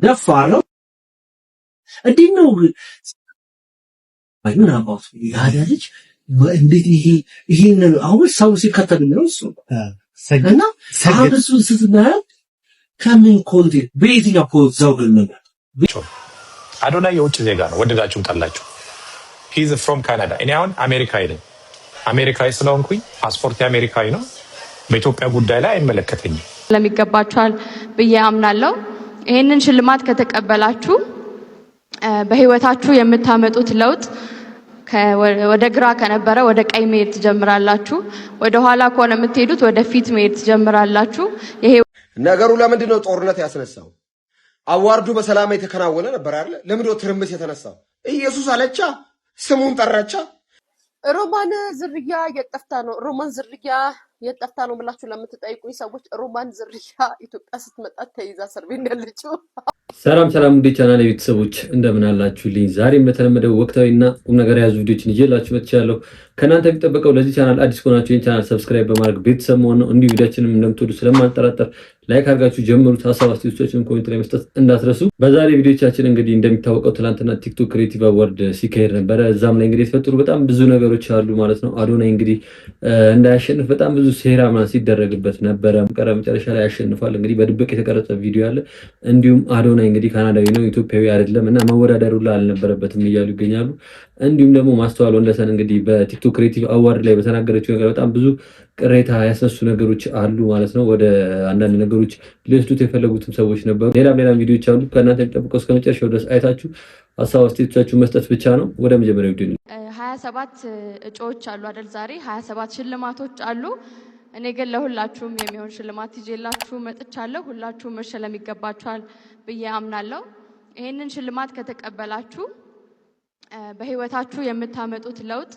ደፋር ነው እንዴት ነው አይና አባቱ ያዳልጅ እንዴት ይሄን አሁን ሰው ሲከተል ነው እሱ እና ሳብሱ ስትናየው ከምን ኮንቴንት በየትኛው ፖዝ ዘውግል ነገር አዶናይ የውጭ ዜጋ ነው ወደዳችሁም ጠላችሁ he is from Canada እኔ አሁን አሜሪካዊ ነኝ አሜሪካዊ ስለሆንኩኝ ፓስፖርት የአሜሪካዊ ነው በኢትዮጵያ ጉዳይ ላይ አይመለከተኝም ለሚገባችኋል ብዬ አምናለሁ ይሄንን ሽልማት ከተቀበላችሁ በህይወታችሁ የምታመጡት ለውጥ ወደ ግራ ከነበረ ወደ ቀኝ መሄድ ትጀምራላችሁ ወደ ኋላ ከሆነ የምትሄዱት ወደ ፊት መሄድ ትጀምራላችሁ ይሄ ነገሩ ለምንድን ነው ጦርነት ያስነሳው አዋርዱ በሰላም የተከናወነ ነበር አይደል ለምንድን ነው ትርምስ የተነሳው ኢየሱስ አለቻ ስሙን ጠራቻ ሮማን ዝርያ የጠፍታ ነው ሮማን ዝርያ የጠፍታ ነው ብላችሁ ለምትጠይቁኝ ሰዎች ሮማን ዝርያ ኢትዮጵያ ስትመጣ ተይዛ ሰርቤ እንደልጭው ሰላም እንዴ ቻናል ቤተሰቦች እንደምን አላችሁልኝ ዛሬም በተለመደው ወቅታዊና ቁም ነገር ያዙ ቪዲዮችን ይዤላችሁ መጥቻለሁ ከናንተ የሚጠበቀው ለዚህ ቻናል አዲስ ከሆናችሁ ይህን ቻናል ሰብስክራይብ በማድረግ ቤተሰብ መሆን ነው እንዲሁ ቪዲዮችንም እንደምትወዱ ስለማንጠራጠር ላይክ አድርጋችሁ ጀምሩት ሀሳብ አስተያየቶቻችሁን ኮሜንት ላይ መስጠት እንዳትረሱ በዛሬ ቪዲዮቻችን እንግዲህ እንደሚታወቀው ትላንትና ቲክቶክ ክሬቲቭ አዋርድ ሲካሄድ ነበር እዛም ላይ እንግዲህ የተፈጠሩ በጣም ብዙ ነገሮች አሉ ማለት ነው አዶናይ እንግዲህ እንዳያሸንፍ በጣም ብዙ ሴራ ማን ሲደረግበት ነበር መጨረሻ ላይ ያሸንፋል እንግዲህ በድብቅ የተቀረጸ ቪዲዮ አለ እንዲሁም አዶናይ እንግዲህ ካናዳዊ ነው ኢትዮጵያዊ አይደለም እና መወዳደሩ ላይ አልነበረበትም እያሉ ይገኛሉ እንዲሁም ደግሞ ማስተዋል ወንደሰን እንግዲህ በቲክቶክ ክሬቲቭ አዋርድ ላይ በተናገረችው ነገር በጣም ብዙ ቅሬታ ያስነሱ ነገሮች አሉ ማለት ነው ወደ አንዳንድ ነገሮች ሊወስዱት የፈለጉትም ሰዎች ነበሩ ሌላም ቪዲዮዎች አሉ ከእናንተ የሚጠብቀው እስከ መጨረሻው ድረስ አይታችሁ ሀሳብ አስተያየቶቻችሁን መስጠት ብቻ ነው ወደ መጀመሪያው ቪዲዮ 27 እጩዎች አሉ አይደል ዛሬ 27 ሽልማቶች አሉ እኔ ግን ለሁላችሁም የሚሆን ሽልማት ይዤላችሁ መጥቻለሁ ሁላችሁም መሸለም ይገባችኋል ብዬ አምናለሁ ይሄንን ሽልማት ከተቀበላችሁ በህይወታችሁ የምታመጡት ለውጥ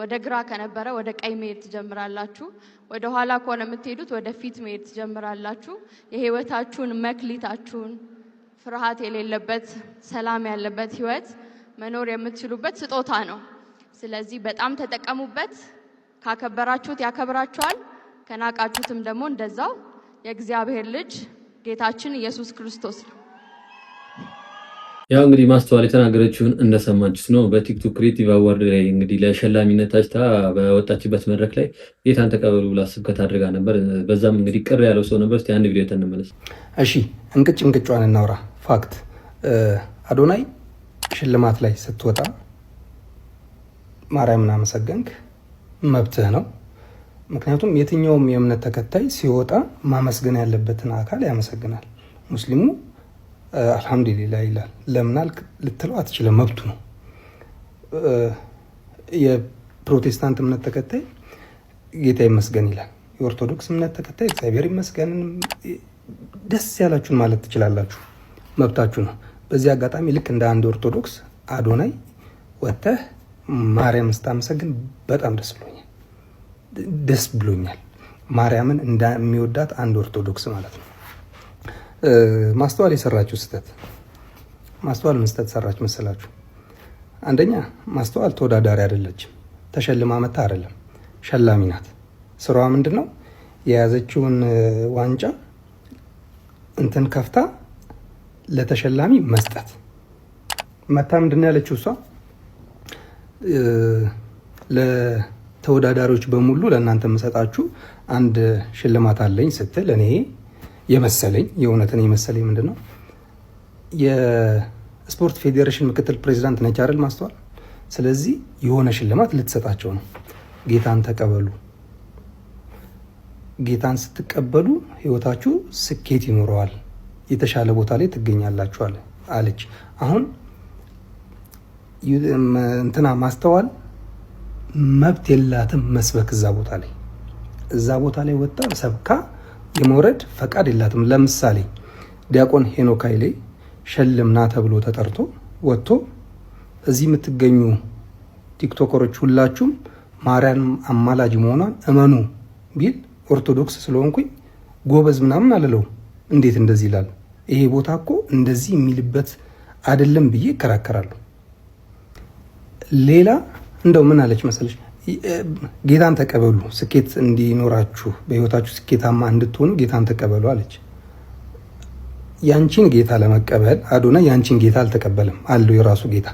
ወደ ግራ ከነበረ ወደ ቀኝ መሄድ ትጀምራላችሁ ወደ ኋላ ከሆነ የምትሄዱት ወደ ፊት መሄድ ትጀምራላችሁ የህይወታችሁን መክሊታችሁን ፍርሃት የሌለበት ሰላም ያለበት ህይወት መኖር የምትችሉበት ስጦታ ነው ስለዚህ በጣም ተጠቀሙበት ካከበራችሁት ያከብራችኋል ከናቃችሁትም ደግሞ እንደዛው የእግዚአብሔር ልጅ ጌታችን ኢየሱስ ክርስቶስ ነው ያው እንግዲህ ማስተዋል የተናገረችውን እንደሰማችሁት ነው በቲክቶክ ክሬቲቭ አዋርድ ላይ እንግዲህ ለሸላሚነት ታጭታ በወጣችበት መድረክ ላይ ጌታን ተቀበሉ ብላ ስብከት አድርጋ ነበር በዛም እንግዲህ ቅር ያለው ሰው ነበር እስቲ አንድ ቪዲዮ ተነመለስ እሺ እንቅጭዋን እናውራ ፋክት አዶናይ ሽልማት ላይ ስትወጣ ማርያምን አመሰገንክ መብትህ ነው ምክንያቱም የትኛውም የእምነት ተከታይ ሲወጣ ማመስገን ያለበትን አካል ያመሰግናል ሙስሊሙ አልহামዱሊላህ ይላል ለምናል ልትለው አትችልም መብቱ ነው የፕሮቴስታንት እምነት ተከታይ ጌታ ይመስገን ይላል የኦርቶዶክስ እምነት ተከታይ እግዚአብሔር ይመስገን ደስ ያላችሁን ማለት ትችላላችሁ መብታችሁ ነው በዚህ አጋጣሚ ልክ እንደ አንድ ኦርቶዶክስ አዶናይ ወጥተህ ማርያም ስታመሰግን በጣም ደስ ብሎኛል ማርያምን እንደሚወዳት አንድ ኦርቶዶክስ ማለት ነው ማስተዋል የሰራችሁ ስህተት ማስተዋል ምን ስህተት ሰራች መሰላችሁ አንደኛ ማስተዋል ተወዳዳሪ አይደለችም ተሸልማ መጣ አይደለም ሸላሚ ናት ስራዋ ምንድነው የያዘችውን ዋንጫ እንትን ከፍታ ለተሸላሚ መስጠት መጣ ምንድነው ያለችው እሷ ለተወዳዳሪዎች በሙሉ ለእናንተ መሰጣችሁ አንድ ሽልማት አለኝ ስትል እኔ የመሰለኝ የእውነትን የመሰለኝ ምንድነው የስፖርት ፌዴሬሽን ምክትል ፕሬዝዳንት ነች አይደል ማስተዋል ስለዚህ የሆነ ሽልማት ልትሰጣቸው ነው ጌታን ተቀበሉ ጌታን ስትቀበሉ ህይወታችሁ ስኬት ይኖረዋል የተሻለ ቦታ ላይ ትገኛላችሁ አለች አሁን እንትና ማስተዋል መብት የላትም መስበክ እዛ ቦታ ላይ ወጣ ሰብካ የመውረድ ፈቃድ የላትም ለምሳሌ ዲያቆን ሄኖክ ኃይሌ ሸልምና ተብሎ ተጠርቶ ወጥቶ እዚህ የምትገኙ ቲክቶከሮች ሁላችሁም ማርያም አማላጅ መሆኗን እመኑ ቢል ኦርቶዶክስ ስለሆንኩኝ ጎበዝ ምናምን አለለው እንዴት እንደዚህ ይላል ይሄ ቦታ እኮ እንደዚህ የሚልበት አይደለም ብዬ ከራከራለሁ ሌላ እንደው ምን አለች መሰለሽ? ጌታን ተቀበሉ፣ ስኬት እንዲኖራችሁ፣ በህይወታችሁ ስኬታማ እንድትሆኑ ጌታን ተቀበሉ አለች። ያንቺን ጌታ ለመቀበል አዶናይ ያንቺን ጌታ አልተቀበለም አለው የራሱ ጌታ።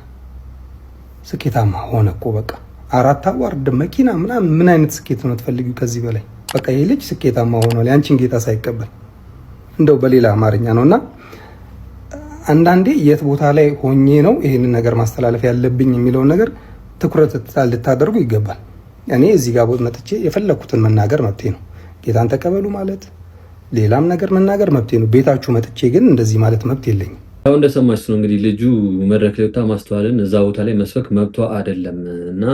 ስኬታማ ሆነ እኮ በቃ 4 አዋርድ መኪና ምናምን። ምን አይነት ስኬት ነው የምትፈልጊው ከዚህ በላይ? በቃ ይሄ ልጅ ስኬታማ ሆኗል ያንቺን ጌታ ሳይቀበል። እንደው በሌላ አማርኛ ነውና አንዳንዴ የት ቦታ ላይ ሆኜ ነው ይሄንን ነገር ማስተላለፍ ያለብኝ የሚለውን ነገር ትኩረት ልታደርጉ ይገባል። እኔ እዚህ ጋር መጥቼ የፈለኩትን መናገር መብቴ ነው። ጌታን ተቀበሉ ማለት ሌላም ነገር መናገር መብቴ ነው። ቤታችሁ መጥቼ ግን እንደዚህ ማለት መብት የለኝም። አሁን እንደሰማችሁ ነው እንግዲህ ልጁ መድረክ ላይ ወጣ ማስተዋልን እዛ ቦታ ላይ መስበክ መብቷ አይደለም እና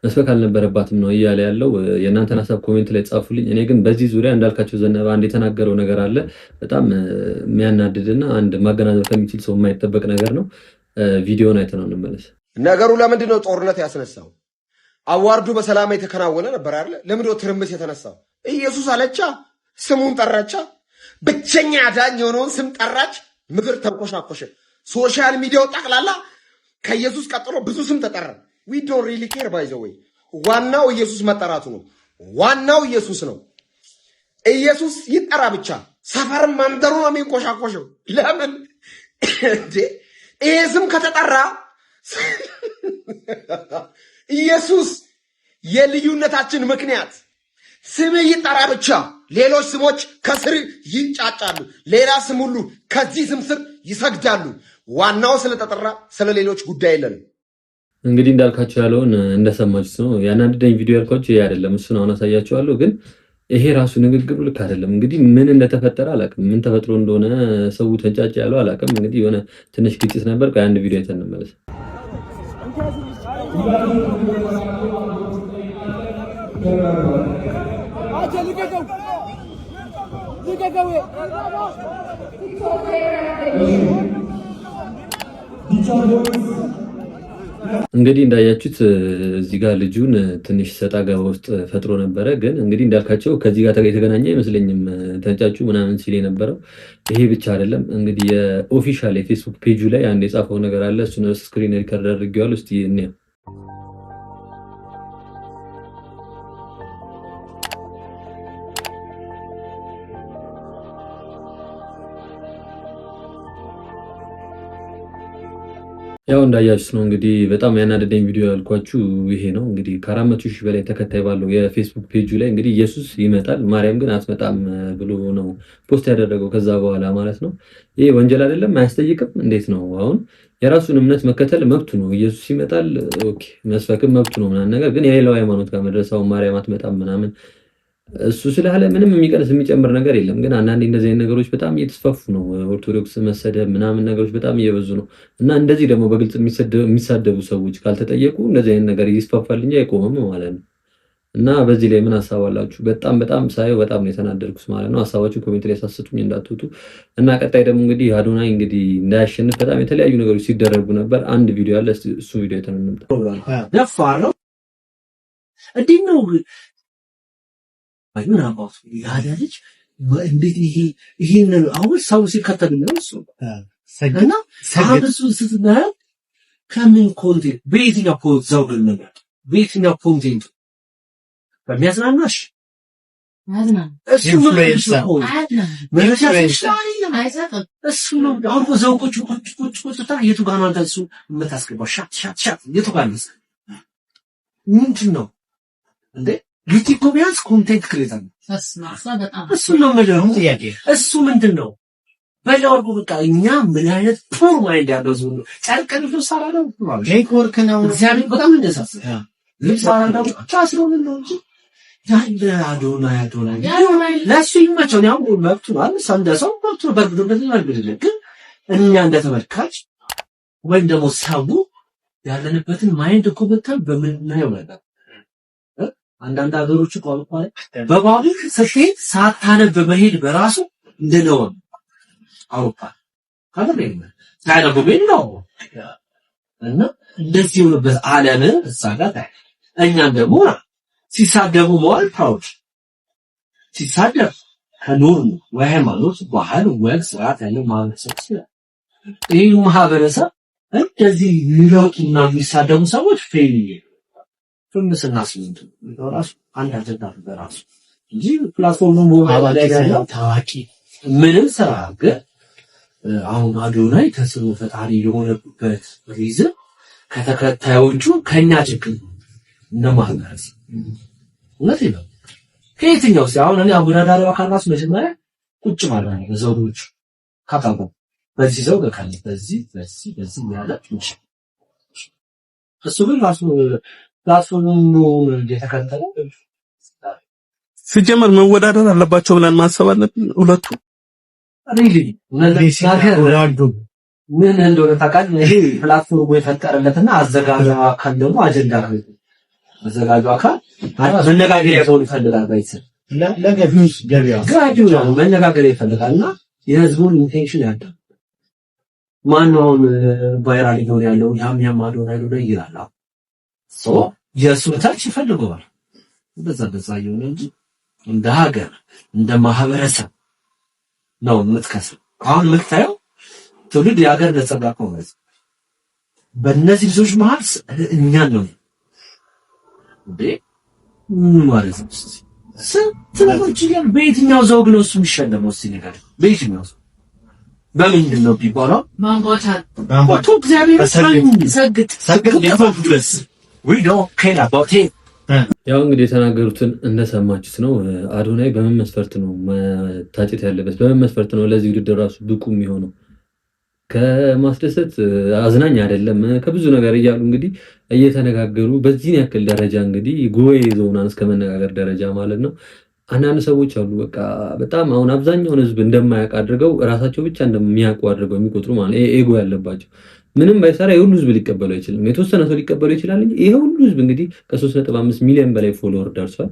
መስበክ አልነበረባትም ነው እያለ ያለው። የእናንተን ሀሳብ ኮሜንት ላይ ጻፉልኝ። እኔ ግን በዚህ ዙሪያ እንዳልካቸው ዘነበ አንድ የተናገረው ነገር አለ በጣም የሚያናድድና አንድ ማገናዘብ ከሚችል ሰው የማይጠበቅ ነገር ነው። ቪዲዮን አይተነው እንመለስ። ነገሩ ለምንድን ነው ጦርነት ያስነሳው? አዋርዱ በሰላም የተከናወነ ነበር አይደል? ለምንድን ነው ትርምስ የተነሳው? ኢየሱስ አለቻ፣ ስሙን ጠራቻ፣ ብቸኛ አዳኝ የሆነውን ስም ጠራች። ምድር ተንቆሻቆሸ። ሶሻል ሚዲያው ጠቅላላ ከኢየሱስ ቀጥሎ ብዙ ስም ተጠራ። we don't really care by the way። ዋናው ኢየሱስ መጠራቱ ነው። ዋናው ኢየሱስ ነው። ኢየሱስ ይጠራ ብቻ። ሰፈር መንደሩ ነው የሚንቆሻቆሸው። ለምን እንዴ? ይሄ ስም ከተጠራ ኢየሱስ የልዩነታችን ምክንያት ስም ይጠራ ብቻ። ሌሎች ስሞች ከስር ይንጫጫሉ። ሌላ ስም ሁሉ ከዚህ ስም ስር ይሰግዳሉ። ዋናው ስለተጠራ ስለሌሎች ጉዳይ የለንም። እንግዲህ እንዳልካቸው ያለውን እንደሰማችሁት ነው። ያናደደኝ ቪዲዮ ያልኳችሁ ይሄ አይደለም። እሱን አሁን አሳያችኋለሁ። ግን ይሄ ራሱ ንግግሩ ልክ አይደለም። እንግዲህ ምን እንደተፈጠረ አላውቅም። ምን ተፈጥሮ እንደሆነ ሰው ተንጫጫ ያለው አላውቅም። እንግዲህ የሆነ ትንሽ ግጭት ነበር። ከአንድ ቪዲዮ አይተን እንመለስ። እንግዲህ እንዳያችሁት እዚህ ጋር ልጁን ትንሽ ሰጣ ገባ ውስጥ ፈጥሮ ነበረ። ግን እንግዲህ እንዳልካቸው ከዚህ ጋር የተገናኘ አይመስለኝም ተንጫጩ ምናምን ሲል የነበረው። ይሄ ብቻ አይደለም እንግዲህ የኦፊሻል የፌስቡክ ፔጁ ላይ አንድ የጻፈው ነገር አለ። እሱን ስክሪን ሪከርድ አድርጌዋለሁ። እስቲ እንየው። ያው እንዳያችሁት ነው እንግዲህ በጣም ያናደደኝ ቪዲዮ ያልኳችሁ ይሄ ነው። እንግዲህ ከ400,000 በላይ ተከታይ ባለው የፌስቡክ ፔጁ ላይ እንግዲህ ኢየሱስ ይመጣል ማርያም ግን አትመጣም ብሎ ነው ፖስት ያደረገው ከዛ በኋላ ማለት ነው። ይሄ ወንጀል አይደለም? አያስጠይቅም? እንዴት ነው? አሁን የራሱን እምነት መከተል መብቱ ነው። ኢየሱስ ይመጣል ኦኬ፣ መስበክም መብቱ ነው ምናምን። ነገር ግን የሌላው ሃይማኖት ጋር መድረሳው ማርያም አትመጣም ምናምን እሱ ስላለ ምንም የሚቀንስ የሚጨምር ነገር የለም። ግን አንዳንዴ እንደዚህ አይነት ነገሮች በጣም እየተስፋፉ ነው። ኦርቶዶክስ መሰደብ ምናምን ነገሮች በጣም እየበዙ ነው እና እንደዚህ ደግሞ በግልጽ የሚሳደቡ ሰዎች ካልተጠየቁ እንደዚህ አይነት ነገር ይስፋፋል እንጂ አይቆምም ማለት ነው። እና በዚህ ላይ ምን ሀሳብ አላችሁ? በጣም ሳየው በጣም ነው የተናደድኩት ማለት ነው። ሀሳባችሁ ኮሜንት ላይ ሳስጡኝ እንዳትወጡ። እና ቀጣይ ደግሞ እንግዲህ አዶናይ እንግዲህ እንዳያሸንፍ በጣም የተለያዩ ነገሮች ሲደረጉ ነበር። አንድ ቪዲዮ አለ፣ እሱ ቪዲዮ የተነምጣ ደፋር ነው እንዴት ነው አይሁን አባቱ ያዳልጅ እንዴት ይሄን አሁን ሰው ሲከተል ነው እሱ እና ሳብሱ ስትናያ ከምን ኮንቴንት በየትኛው ፖስት ዘውግል ነገር በየትኛው ኮንቴንት በሚያዝናናሽ አዝናን እሱ ነው እሱ ነው አሁን ዘውቆቹ ቁጭ የቱ ጋር ነው አንተ እሱ የምታስገባው ሻት የቱ ጋር ነው ምንድን ነው እንዴ? ዩቲዩብ ቢያንስ ኮንቴንት ክሬተር ነው። እሱ ነው መጀመሩ ጥያቄ። እሱ ምንድን ነው በላውርጉ በቃ እኛ ምን አይነት ፖር ማይንድ ያለው ሰው ነው። ጨርቀን ፍሳራ ነው ጄክ ወርክ ነው እግዚአብሔር በጣም እንደሳሰ ልሳራ ነው ታስሮ ነው እንጂ ያለ አዶናይ ለሱ ይመቸው ነው መብቱ ነው። ሰው መብቱ በርግዶ እንደዚህ ግን እኛ እንደተመልካች ወይም ደግሞ ሰው ያለንበትን ማይንድ እኮ በጣም በምናየው ነገር አንዳንድ ሀገሮች ቋንቋ በባቡር ስትሄድ ሳታነብ መሄድ በራሱ እንደነው አውሮፓ ካደረገ ታዲያ በቤት ነው እና እንደዚህ የሆነበት ዓለም እሳጋታ እኛም ደግሞ ሲሳደቡ መዋል ፕራውድ ሲሳደብ ከኖር ወሃይማኖት ባህል ወግ ስርዓት ያለው ማህበረሰብ ይህ ማህበረሰብ እንደዚህ የሚለውጡና የሚሳደቡ ሰዎች ፌል ፍምስና ስንት ራሱ አንድ አጀንዳ በራሱ እንጂ ፕላትፎርሙ ሞባይል ላይ ያለው ታዋቂ ምንም ስራ ግን አሁን አዶናይ ተጽዕኖ ፈጣሪ የሆነበት ሪዝን ከተከታዮቹ ከኛ ችግር እንደማለት እውነት ነው። ከየትኛው አሁን እኔ አወዳዳሪው አካል ራሱ መጀመሪያ ቁጭ ማለት ነው ዘውዶች ካታቆ በዚህ ዘውግ ካለ በዚህ ያለ እንጂ እሱ ግን ራሱ ፕላትፎርሙን የተከተለ ሲጀመር መወዳደር አለባቸው ብለን ማሰብ አለብን። ሁለቱ ሪሊ ምን እንደሆነ ታውቃለህ? ይሄ ፕላትፎርሙ የፈጠረለትና አዘጋጁ አካል ደግሞ አጀንዳ ነው። አዘጋጁ አካል መነጋገሪያ ሰው ይፈልጋል ባይሰር ለገቢውስ ገቢያው ነው መነጋገሪያ ይፈልጋልና የህዝቡን ኢንቴንሽን ያዳል። ማነው ቫይራል ይሆን ያለው ያም አዶናይ ነው ይላል። ሶ የሱ ታች ይፈልገዋል በዛ ይሆን እንጂ እንደ ሀገር እንደ ማህበረሰብ ነው የምትከስረው። አሁን የምታየው ትውልድ የሀገር ነጸብራቅ ነው ማለት በእነዚህ ልጆች መሀል እኛን ነው እንዴ ማለት ነው። ስለዚህ በየትኛው ዘውግ ነው እሱ የሚሸለመው? እስኪ ነገር በየትኛው በምንድን ነው ቢባለው ማንጓታ እግዚአብሔር ሰግጥ ድረስ we don't care about it። ያው እንግዲህ የተናገሩትን እንደሰማችሁት ነው። አዶናይ በምን መስፈርት ነው መታጨት ያለበት? በምን መስፈርት ነው ለዚህ ውድድር ራሱ ብቁ የሚሆነው? ከማስደሰት አዝናኝ አይደለም ከብዙ ነገር እያሉ እንግዲህ እየተነጋገሩ በዚህ ያክል ደረጃ እንግዲህ ጉባኤ ይዘውናል እስከ መነጋገር ደረጃ ማለት ነው። አንዳንድ ሰዎች አሉ በቃ በጣም አሁን አብዛኛውን ህዝብ እንደማያውቅ አድርገው ራሳቸው ብቻ እንደሚያውቁ አድርገው የሚቆጥሩ ማለት ኤጎ ያለባቸው ምንም ባይሰራ የሁሉ ህዝብ ሊቀበለው አይችልም። የተወሰነ ሰው ሊቀበለው ይችላል እንጂ ይሄ ሁሉ ህዝብ እንግዲህ ከ3.5 ሚሊዮን በላይ ፎሎወር ደርሷል።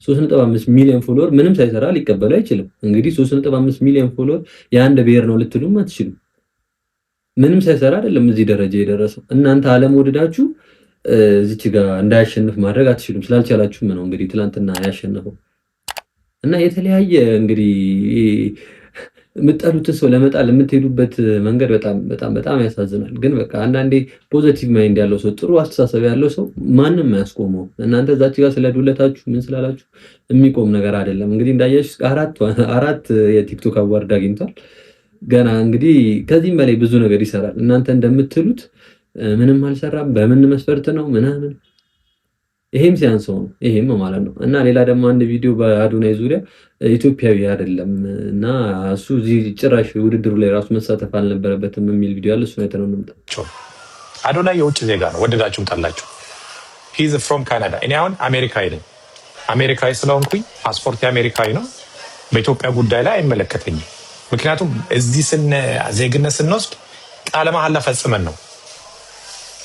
3.5 ሚሊዮን ፎሎወር ምንም ሳይሰራ ሊቀበለው አይችልም። እንግዲህ 3.5 ሚሊዮን ፎሎወር የአንድ ብሔር ነው ልትሉም አትችሉም። ምንም ሳይሰራ አይደለም እዚህ ደረጃ የደረሰው። እናንተ አለመውደዳችሁ እዚች ጋር እንዳያሸንፍ ማድረግ አትችሉም። ስላልቻላችሁም ነው እንግዲህ ትላንትና ያሸነፈው እና የተለያየ እንግዲህ የምትጠሉትን ሰው ለመጣል የምትሄዱበት መንገድ በጣም ያሳዝናል። ግን በቃ አንዳንዴ ፖዚቲቭ ማይንድ ያለው ሰው ጥሩ አስተሳሰብ ያለው ሰው ማንም አያስቆመው። እናንተ እዛች ጋር ስለዱለታችሁ ምን ስላላችሁ የሚቆም ነገር አይደለም። እንግዲህ እንዳያችሁ አራት የቲክቶክ አዋርድ አግኝቷል። ገና እንግዲህ ከዚህም በላይ ብዙ ነገር ይሰራል። እናንተ እንደምትሉት ምንም አልሰራም በምን መስፈርት ነው ምናምን ይሄም ሲያንሰው ነው ይሄም ማለት ነው። እና ሌላ ደግሞ አንድ ቪዲዮ በአዶናይ ዙሪያ ኢትዮጵያዊ አይደለም እና እሱ እዚህ ጭራሽ ውድድሩ ላይ ራሱ መሳተፍ አልነበረበትም የሚል ቪዲዮ አለ። እሱ አይተነው እንምጣ። አዶናይ የውጭ ዜጋ ነው ወደዳችሁም ጠላችሁ። ሂዝ ፍሮም ካናዳ። እኔ አሁን አሜሪካዊ ነኝ። አሜሪካዊ ስለሆንኩኝ ፓስፖርት የአሜሪካዊ ነው። በኢትዮጵያ ጉዳይ ላይ አይመለከተኝም። ምክንያቱም እዚህ ዜግነት ስንወስድ ቃለ መሐላ ፈጽመን ነው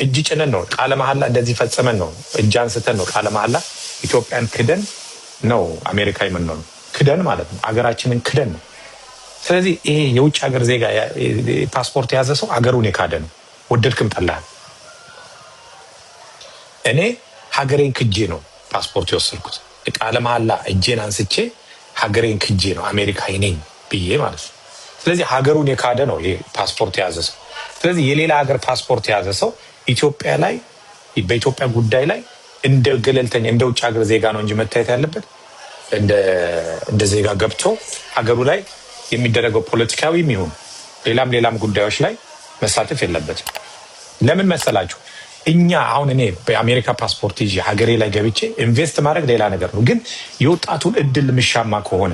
እጅ ጭነን ነው ቃለ መሐላ እንደዚህ ፈጽመን ነው እጅ አንስተን ነው ቃለ መሐላ ኢትዮጵያን ክደን ነው አሜሪካ የምንሆነው። ክደን ማለት ነው አገራችንን ክደን ነው። ስለዚህ ይሄ የውጭ ሀገር ዜጋ ፓስፖርት የያዘ ሰው አገሩን የካደ ነው ወደድክም ጠላህ። እኔ ሀገሬን ክጄ ነው ፓስፖርት የወሰድኩት። ቃለ መሐላ እጄን አንስቼ ሀገሬን ክጄ ነው አሜሪካዊ ነኝ ብዬ ማለት ነው። ስለዚህ ሀገሩን የካደ ነው ይሄ ፓስፖርት የያዘ ሰው። ስለዚህ የሌላ ሀገር ፓስፖርት የያዘ ሰው ኢትዮጵያ ላይ በኢትዮጵያ ጉዳይ ላይ እንደ ገለልተኛ እንደ ውጭ ሀገር ዜጋ ነው እንጂ መታየት ያለበት እንደ ዜጋ ገብቶ ሀገሩ ላይ የሚደረገው ፖለቲካዊም ይሁን ሌላም ጉዳዮች ላይ መሳተፍ የለበትም። ለምን መሰላችሁ? እኛ አሁን እኔ በአሜሪካ ፓስፖርት ይዤ ሀገሬ ላይ ገብቼ ኢንቨስት ማድረግ ሌላ ነገር ነው። ግን የወጣቱን እድል ምሻማ ከሆነ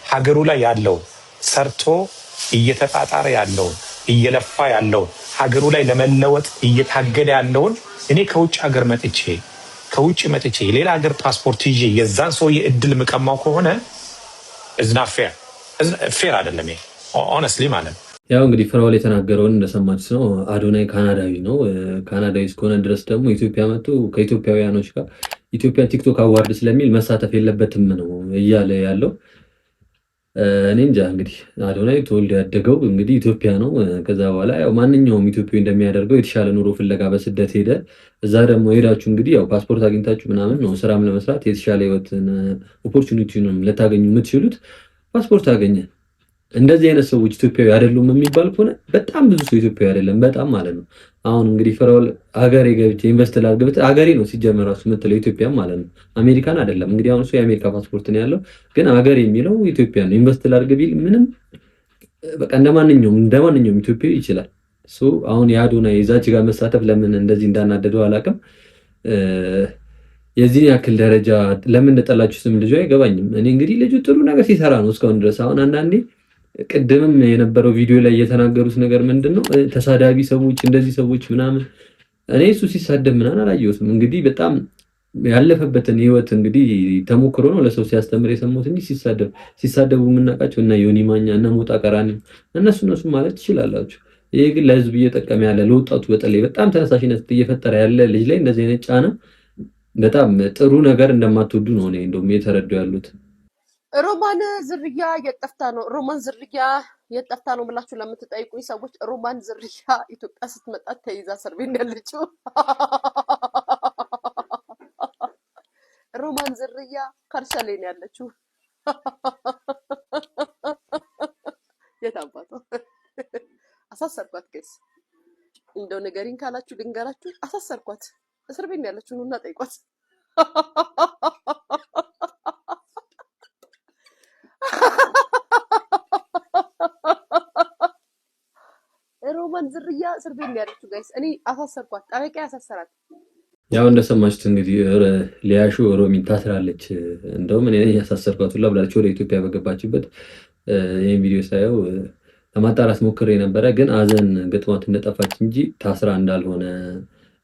ሀገሩ ላይ ያለው ሰርቶ እየተጣጣረ ያለውን እየለፋ ያለውን ሀገሩ ላይ ለመለወጥ እየታገለ ያለውን እኔ ከውጭ መጥቼ የሌላ ሀገር ፓስፖርት ይዤ የዛን ሰውዬ እድል ምቀማው ከሆነ እዝና ፌር አይደለም። ይሄ ኦነስትሊ ማለት ነው። ያው እንግዲህ ፍራኦል የተናገረውን እንደሰማችሁት ነው። አዶናይ ካናዳዊ ነው። ካናዳዊ እስከሆነ ድረስ ደግሞ ኢትዮጵያ መጥቶ ከኢትዮጵያውያኖች ጋር ኢትዮጵያን ቲክቶክ አዋርድ ስለሚል መሳተፍ የለበትም ነው እያለ ያለው። እኔ እንጃ እንግዲህ አዶናይ ተወልዶ ያደገው እንግዲህ ኢትዮጵያ ነው። ከዛ በኋላ ያው ማንኛውም ኢትዮጵያዊ እንደሚያደርገው የተሻለ ኑሮ ፍለጋ በስደት ሄደ። እዛ ደግሞ ሄዳችሁ እንግዲህ ያው ፓስፖርት አግኝታችሁ ምናምን ነው ስራም ለመስራት የተሻለ ህይወትን ኦፖርቹኒቲውንም ልታገኙ የምትችሉት። ፓስፖርት አገኘ እንደዚህ አይነት ሰዎች ኢትዮጵያዊ አይደሉም የሚባል ከሆነ በጣም ብዙ ሰው ኢትዮጵያዊ አይደለም፣ በጣም ማለት ነው። አሁን እንግዲህ ፍራኦል ሀገሬ ገብቼ ኢንቨስት ላድርግበት ሀገሬ ነው ሲጀመር ራሱ የምትለው ኢትዮጵያ ማለት ነው፣ አሜሪካን አይደለም። እንግዲህ አሁን እሱ የአሜሪካ ፓስፖርት ነው ያለው፣ ግን ሀገሬ የሚለው ኢትዮጵያ ነው። ኢንቨስት ላድርግ ቢል ምንም በቃ እንደማንኛውም ኢትዮጵያዊ ይችላል። አሁን የአዶናይ የዛች ጋር መሳተፍ ለምን እንደዚህ እንዳናደደው አላውቅም። የዚህን ያክል ደረጃ ለምን እንደጠላችሁ ስም ልጁ አይገባኝም። እኔ እንግዲህ ልጁ ጥሩ ነገር ሲሰራ ነው እስካሁን ድረስ። አሁን አንዳንዴ ቅድምም የነበረው ቪዲዮ ላይ የተናገሩት ነገር ምንድነው ተሳዳቢ ሰዎች እንደዚህ ሰዎች ምናምን እኔ እሱ ሲሳደብ ምናምን አላየሁትም። እንግዲህ በጣም ያለፈበትን ህይወት እንግዲህ ተሞክሮ ነው ለሰው ሲያስተምር የሰሙት እንጂ ሲሳደቡ የምናውቃቸው እና ዮኒ ማኛ እና ሞጣ ቀራኒ እነሱ ማለት ትችላላችሁ። ይሄ ግን ለህዝብ እየጠቀመ ያለ ለወጣቱ በተለይ በጣም ተነሳሽነት እየፈጠረ ያለ ልጅ ላይ እንደዚህ አይነት ጫና በጣም ጥሩ ነገር እንደማትወዱ ነው እኔ እንደውም የተረዱ ያሉት። ሮማን ዝርያ የጠፍታ ነው። ሮማን ዝርያ የጠፍታ ነው ብላችሁ ለምትጠይቁኝ ሰዎች ሮማን ዝርያ ኢትዮጵያ ስትመጣ ተይዛ እስር ቤት ያለችው ሮማን ዝርያ ከርሰሌ ነው ያለችው። የታባቱ አሳሰርኳት። ጋይስ እንደው ነገሪን ካላችሁ ልንገራችሁ፣ አሳሰርኳት። እስር ቤት ያለችው ነውና ጠይቋት። ሮማን ዝርያ እስር ቤት ያለችው ጋይስ፣ እኔ አሳሰርኳት። ጠበቃ ያሳሰራት። ያው እንደሰማችሁት እንግዲህ ሊያሹ ሮሚን ታስራለች። እንደውም እኔ ያሳሰርኳት ሁላ ብላለች ወደ ኢትዮጵያ በገባችበት። ይሄን ቪዲዮ ሳየው ለማጣራት ሞክሬ ነበረ፣ ግን አዘን ገጥሟት እንደጠፋች እንጂ ታስራ እንዳልሆነ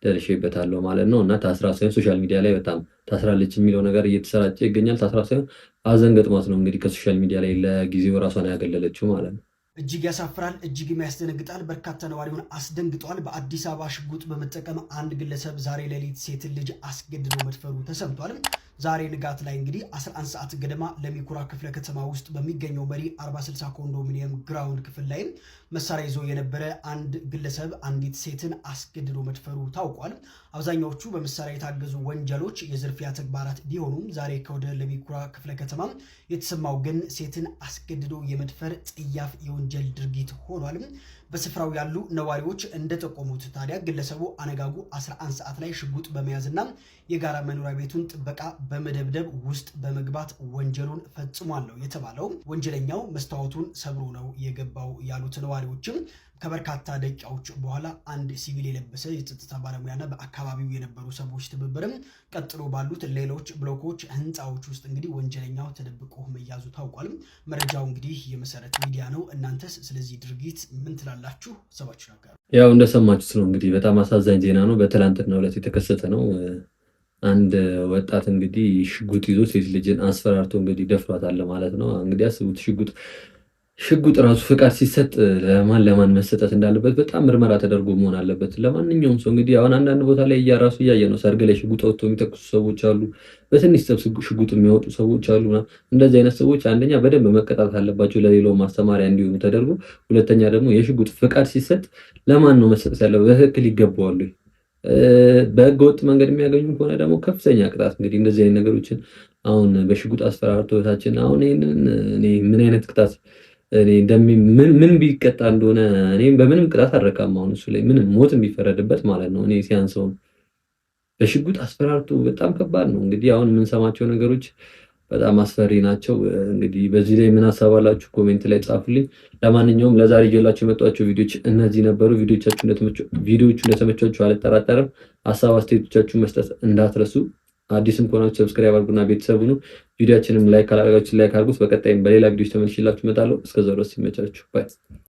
ደርሼበታለሁ ማለት ነው። እና ታስራ ሳይሆን ሶሻል ሚዲያ ላይ በጣም ታስራለች የሚለው ነገር እየተሰራጨ ይገኛል። ታስራ ሳይሆን አዘን ገጥሟት ነው እንግዲህ ከሶሻል ሚዲያ ላይ ለጊዜው ራሷን ያገለለችው ማለት ነው። እጅግ ያሳፍራል፣ እጅግ የሚያስደነግጣል፣ በርካታ ነዋሪውን አስደንግጧል። በአዲስ አበባ ሽጉጥ በመጠቀም አንድ ግለሰብ ዛሬ ሌሊት ሴትን ልጅ አስገድዶ መድፈሩ ተሰምቷል። ዛሬ ንጋት ላይ እንግዲህ 11 ሰዓት ገደማ ለሚኩራ ክፍለ ከተማ ውስጥ በሚገኘው መሪ 40/60 ኮንዶሚኒየም ግራውንድ ክፍል ላይ መሳሪያ ይዞ የነበረ አንድ ግለሰብ አንዲት ሴትን አስገድዶ መድፈሩ ታውቋል። አብዛኛዎቹ በመሳሪያ የታገዙ ወንጀሎች የዝርፊያ ተግባራት ቢሆኑም ዛሬ ከወደ ለሚኩራ ክፍለ ከተማ የተሰማው ግን ሴትን አስገድዶ የመድፈር ጽያፍ የወንጀል ድርጊት ሆኗል። በስፍራው ያሉ ነዋሪዎች እንደጠቆሙት ታዲያ ግለሰቡ አነጋጉ 11 ሰዓት ላይ ሽጉጥ በመያዝና የጋራ መኖሪያ ቤቱን ጥበቃ በመደብደብ ውስጥ በመግባት ወንጀሉን ፈጽሟል ነው የተባለው። ወንጀለኛው መስታወቱን ሰብሮ ነው የገባው ያሉት ነዋሪዎችም ከበርካታ ደቂቃዎች በኋላ አንድ ሲቪል የለበሰ የጸጥታ ባለሙያና በአካባቢው የነበሩ ሰዎች ትብብርም ቀጥሎ ባሉት ሌሎች ብሎኮች ህንፃዎች ውስጥ እንግዲህ ወንጀለኛው ተደብቆ መያዙ ታውቋል። መረጃው እንግዲህ የመሰረት ሚዲያ ነው። እናንተስ ስለዚህ ድርጊት ምን ትላላችሁ? ሰባችሁ ነገር ያው እንደሰማችሁት ነው እንግዲህ በጣም አሳዛኝ ዜና ነው። በትላንትናው ዕለት የተከሰተ ነው። አንድ ወጣት እንግዲህ ሽጉጥ ይዞ ሴት ልጅን አስፈራርቶ እንግዲህ ደፍሯታል ማለት ነው። እንግዲህ አስቡት ሽጉጥ ራሱ ፍቃድ ሲሰጥ ለማን መሰጠት እንዳለበት በጣም ምርመራ ተደርጎ መሆን አለበት። ለማንኛውም ሰው እንግዲህ አሁን አንዳንድ ቦታ ላይ ራሱ እያየ ነው። ሰርግ ላይ ሽጉጥ ወጥቶ የሚተኩሱ ሰዎች አሉ። በትንሽ ሽጉጥ የሚያወጡ ሰዎች አሉ። እንደዚህ አይነት ሰዎች አንደኛ በደንብ መቀጣት አለባቸው፣ ለሌላው ማስተማሪያ እንዲሆኑ ተደርጎ። ሁለተኛ ደግሞ የሽጉጥ ፍቃድ ሲሰጥ ለማን ነው መሰጠት ያለው? በትክክል ይገባዋሉ። በህገ ወጥ መንገድ የሚያገኙ ከሆነ ደግሞ ከፍተኛ ቅጣት። እንግዲህ እንደዚህ አይነት ነገሮችን አሁን በሽጉጥ አስፈራርቶታችን አሁን ይሄንን እኔ ምን አይነት ቅጣት ምን ቢቀጣ እንደሆነ እኔም በምንም ቅጣት አልረካም። አሁን እሱ ላይ ምንም ሞት ቢፈረድበት ማለት ነው። እኔ ሲያንሰው በሽጉጥ አስፈራርቶ በጣም ከባድ ነው። እንግዲህ አሁን የምንሰማቸው ነገሮች በጣም አስፈሪ ናቸው። እንግዲህ በዚህ ላይ ምን ሀሳብ አላችሁ? ኮሜንት ላይ ጻፉልኝ። ለማንኛውም ለዛሬ ይዤላችሁ የመጣኋቸው ቪዲዮዎች እነዚህ ነበሩ። ቪዲዮዎቹ እንደተመቻችሁ አልጠራጠርም። ሀሳብ አስተያየቶቻችሁን መስጠት እንዳትረሱ። አዲስም ከሆናችሁ ሰብስክራይብ አድርጉና ቤተሰቡ ነው። ቪዲዮአችንም ላይክ ካላደረጋችሁ ላይክ አድርጉት። በቀጣይም በሌላ ቪዲዮዎች ተመልሼላችሁ እመጣለሁ። እስከዛው ድረስ ይመቻችሁ። ባይ